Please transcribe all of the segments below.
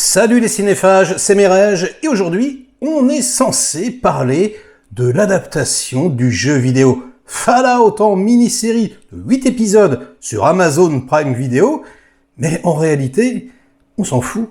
Salut les cinéphages, c'est Merege, et aujourd'hui, on est censé parler de l'adaptation du jeu vidéo Fallout en mini-série de 8 épisodes sur Amazon Prime Video, mais en réalité, on s'en fout.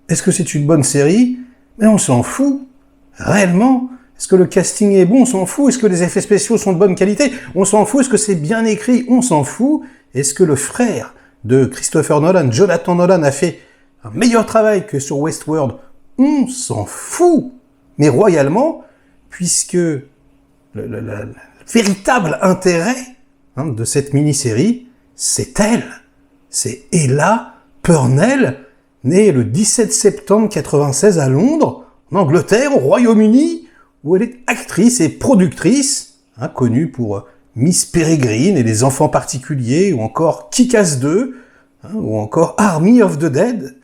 Est-ce que c'est une bonne série? Mais on s'en fout. Réellement? Est-ce que le casting est bon? On s'en fout. Est-ce que les effets spéciaux sont de bonne qualité? On s'en fout. Est-ce que c'est bien écrit? On s'en fout. Est-ce que le frère de Christopher Nolan, Jonathan Nolan, a fait un meilleur travail que sur Westworld? On s'en fout, mais royalement, puisque le véritable intérêt de cette mini-série, c'est elle. C'est Ella Purnell, née le 17 septembre 1996 à Londres, en Angleterre, au Royaume-Uni, où elle est actrice et productrice, connue pour Miss Peregrine et les enfants particuliers, ou encore Kick-Ass 2, ou encore Army of the Dead.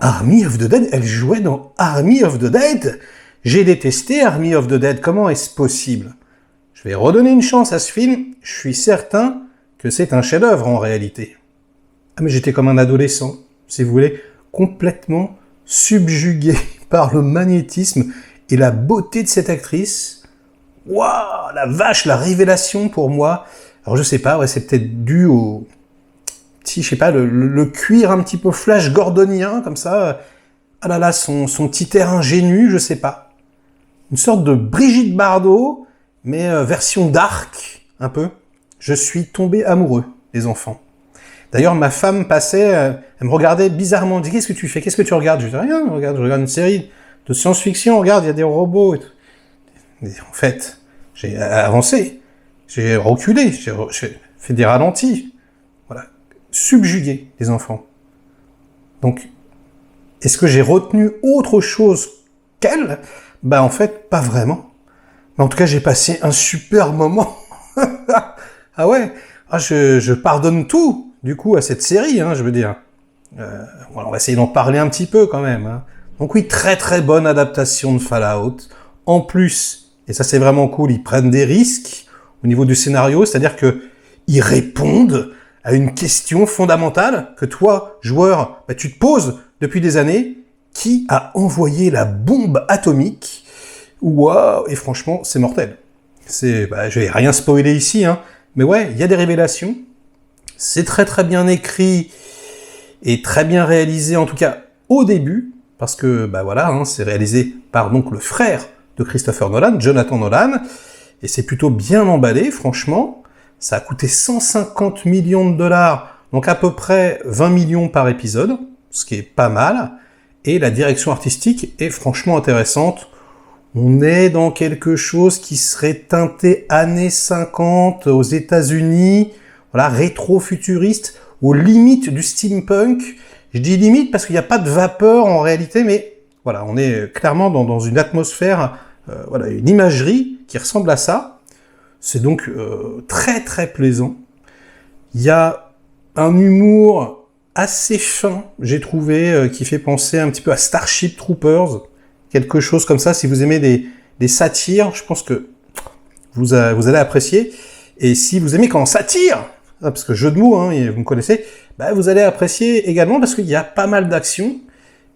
Army of the Dead, elle jouait dans Army of the Dead. J'ai détesté Army of the Dead, comment est-ce possible? Je vais redonner une chance à ce film, je suis certain que c'est un chef-d'œuvre en réalité. Ah mais j'étais comme un adolescent, si vous voulez, complètement subjugué par le magnétisme et la beauté de cette actrice. Waouh, la vache, la révélation pour moi. Alors je sais pas, ouais, c'est peut-être dû au... Si, je sais pas, le cuir un petit peu flash gordonien, comme ça. Ah là là, son petit air ingénu, je sais pas. Une sorte de Brigitte Bardot, mais version dark, un peu. Je suis tombé amoureux des enfants. D'ailleurs, ma femme passait, elle me regardait bizarrement, elle me dit « Qu'est-ce que tu fais? Qu'est-ce que tu regardes ?» Je dis « Rien, je regarde une série de science-fiction, regarde, il y a des robots. » et tout. Et en fait, j'ai avancé, j'ai reculé, j'ai fait des ralentis. Voilà. Subjuguer les enfants. Donc, est-ce que j'ai retenu autre chose qu'elle? Ben en fait, pas vraiment. Mais en tout cas, j'ai passé un super moment. Ah ouais, je pardonne tout, du coup, à cette série, je veux dire. Voilà, on va essayer d'en parler un petit peu quand même. Donc oui, très très bonne adaptation de Fallout. En plus, et ça c'est vraiment cool, ils prennent des risques au niveau du scénario, c'est-à-dire que ils répondent à une question fondamentale que toi, joueur, tu te poses depuis des années. Qui a envoyé la bombe atomique? Waouh! Et franchement, c'est mortel. Je vais rien spoiler ici, mais ouais, il y a des révélations. C'est très très bien écrit et très bien réalisé, en tout cas au début, parce que voilà, c'est réalisé par donc le frère de Christopher Nolan, Jonathan Nolan, et c'est plutôt bien emballé, franchement. Ça a coûté 150 millions de dollars, donc à peu près 20 millions par épisode, ce qui est pas mal. Et la direction artistique est franchement intéressante. On est dans quelque chose qui serait teinté années 50 aux États-Unis, voilà, rétro-futuriste, aux limites du steampunk. Je dis limite parce qu'il n'y a pas de vapeur en réalité, mais voilà, on est clairement dans une atmosphère, voilà, une imagerie qui ressemble à ça. C'est donc très très plaisant. Il y a un humour assez fin, j'ai trouvé, qui fait penser un petit peu à Starship Troopers, quelque chose comme ça. Si vous aimez des satires, je pense que vous allez apprécier. Et si vous aimez quand on satire, parce que jeu de mots, vous me connaissez, vous allez apprécier également parce qu'il y a pas mal d'action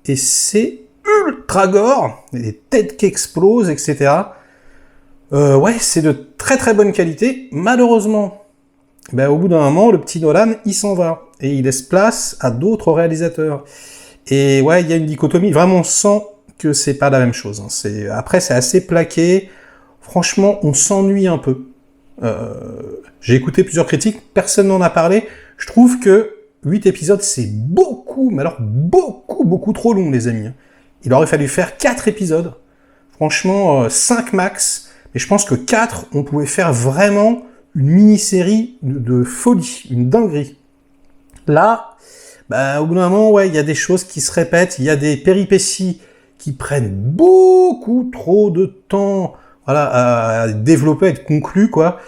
et c'est ultra gore, il y a des têtes qui explosent, etc. Ouais, c'est de très très bonne qualité. Malheureusement, au bout d'un moment, le petit Nolan, il s'en va. Et il laisse place à d'autres réalisateurs. Et ouais, il y a une dichotomie. Vraiment, on sent que c'est pas la même chose. Après, c'est assez plaqué. Franchement, on s'ennuie un peu. J'ai écouté plusieurs critiques, personne n'en a parlé. Je trouve que 8 épisodes, c'est beaucoup, mais alors beaucoup trop long, les amis. Il aurait fallu faire 4 épisodes. Franchement, 5 max. Mais je pense que 4, on pouvait faire vraiment une mini-série de folie, une dinguerie. Là, au bout d'un moment, ouais, il y a des choses qui se répètent, il y a des péripéties qui prennent beaucoup trop de temps, voilà, à développer, à être conclues, quoi.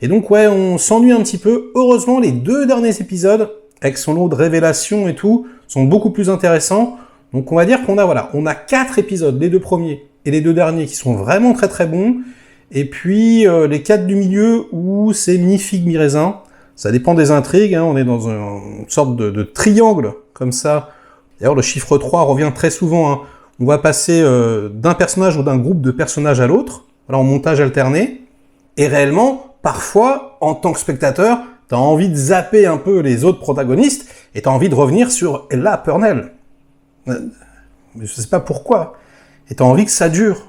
Et donc, ouais, on s'ennuie un petit peu. Heureusement, les 2 derniers épisodes, avec son lot de révélations et tout, sont beaucoup plus intéressants. Donc, on va dire qu'on a 4 épisodes, les 2 premiers et les 2 derniers, qui sont vraiment très très bons. Et puis, les 4 du milieu, où c'est mi-figue, mi-raisin. Ça dépend des intrigues, on est dans une sorte de triangle, comme ça, D'ailleurs, le chiffre 3 revient très souvent, hein. On va passer d'un personnage ou d'un groupe de personnages à l'autre, voilà, en montage alterné. Et réellement, parfois, en tant que spectateur, t'as envie de zapper un peu les autres protagonistes et t'as envie de revenir sur Ella Purnell. Je sais pas pourquoi. Et t'as envie que ça dure.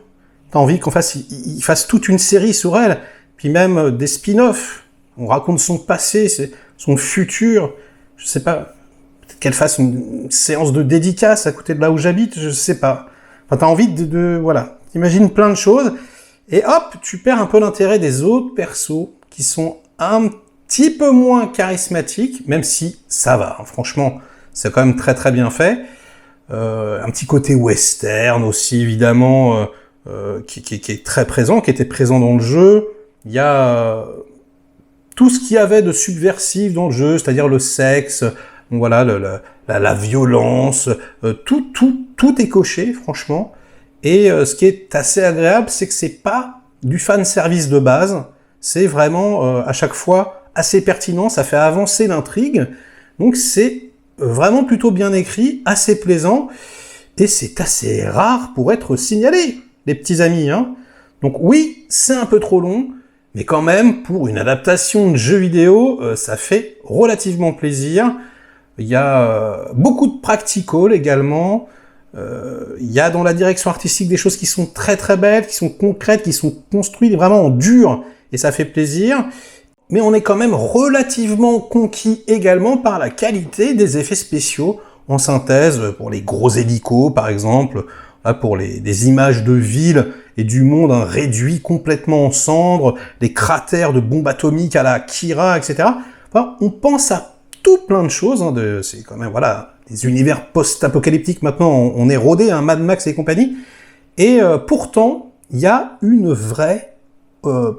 T'as envie qu'on fasse, il fasse toute une série sur elle, puis même des spin-offs. On raconte son passé, son futur. Je sais pas. Peut-être qu'elle fasse une séance de dédicace à côté de là où j'habite, je sais pas. Enfin, t'as envie voilà. T'imagines plein de choses. Et hop, tu perds un peu l'intérêt des autres persos qui sont un petit peu moins charismatiques, même si ça va. Hein. Franchement, c'est quand même très très bien fait. Un petit côté western aussi, évidemment, qui est très présent, qui était présent dans le jeu. Il y a tout ce qu'il y avait de subversif dans le jeu, c'est-à-dire le sexe, voilà, la violence, tout est coché, franchement. Et ce qui est assez agréable, c'est que c'est pas du fan service de base, c'est vraiment à chaque fois assez pertinent, ça fait avancer l'intrigue, donc c'est vraiment plutôt bien écrit, assez plaisant, et c'est assez rare pour être signalé, les petits amis. Hein. Donc oui, c'est un peu trop long, mais quand même, pour une adaptation de jeu vidéo, ça fait relativement plaisir. Il y a beaucoup de practical également. Il y a dans la direction artistique des choses qui sont très très belles, qui sont concrètes, qui sont construites vraiment en dur, et ça fait plaisir. Mais on est quand même relativement conquis également par la qualité des effets spéciaux en synthèse, pour les gros hélicos par exemple, pour des images de villes et du monde hein, réduit complètement en cendres, les cratères de bombes atomiques à la Kira, etc. Enfin, on pense à tout plein de choses, hein, c'est quand même, voilà, des univers post-apocalyptiques, maintenant on est rodé, hein, Mad Max et compagnie, et pourtant, il y a une vraie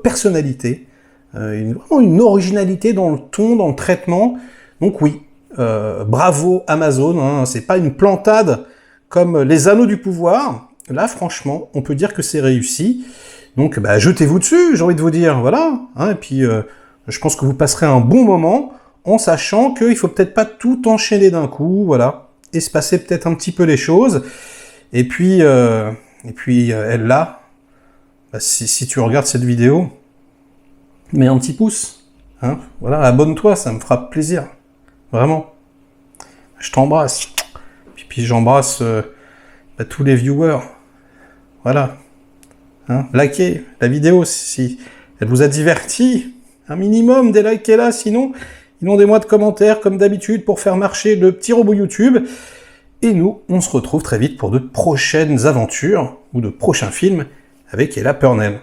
personnalité, vraiment une originalité dans le ton, dans le traitement, donc oui, bravo Amazon, hein, c'est pas une plantade comme les Anneaux du pouvoir, là franchement, on peut dire que c'est réussi, donc bah, jetez-vous dessus, j'ai envie de vous dire, voilà, hein, et puis je pense que vous passerez un bon moment, en sachant qu'il faut peut-être pas tout enchaîner d'un coup, voilà, espacer peut-être un petit peu les choses, et puis elle là, bah, si tu regardes cette vidéo, mets un petit pouce, hein, voilà, abonne-toi, ça me fera plaisir, vraiment, je t'embrasse, puis j'embrasse bah, tous les viewers, voilà, hein, likez la vidéo si elle vous a diverti, un minimum, délikez-la, sinon inondez-moi de commentaires, comme d'habitude, pour faire marcher le petit robot YouTube. Et nous, on se retrouve très vite pour de prochaines aventures, ou de prochains films, avec Ella Purnell.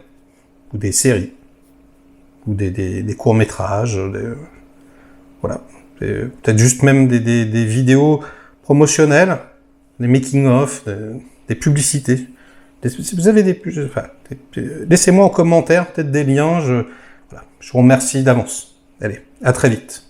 Ou des séries. Ou des courts-métrages. Voilà. Peut-être juste même des vidéos promotionnelles, des making-of, des publicités. Si vous avez laissez-moi en commentaire, peut-être des liens. Voilà. Je vous remercie d'avance. Allez, à très vite.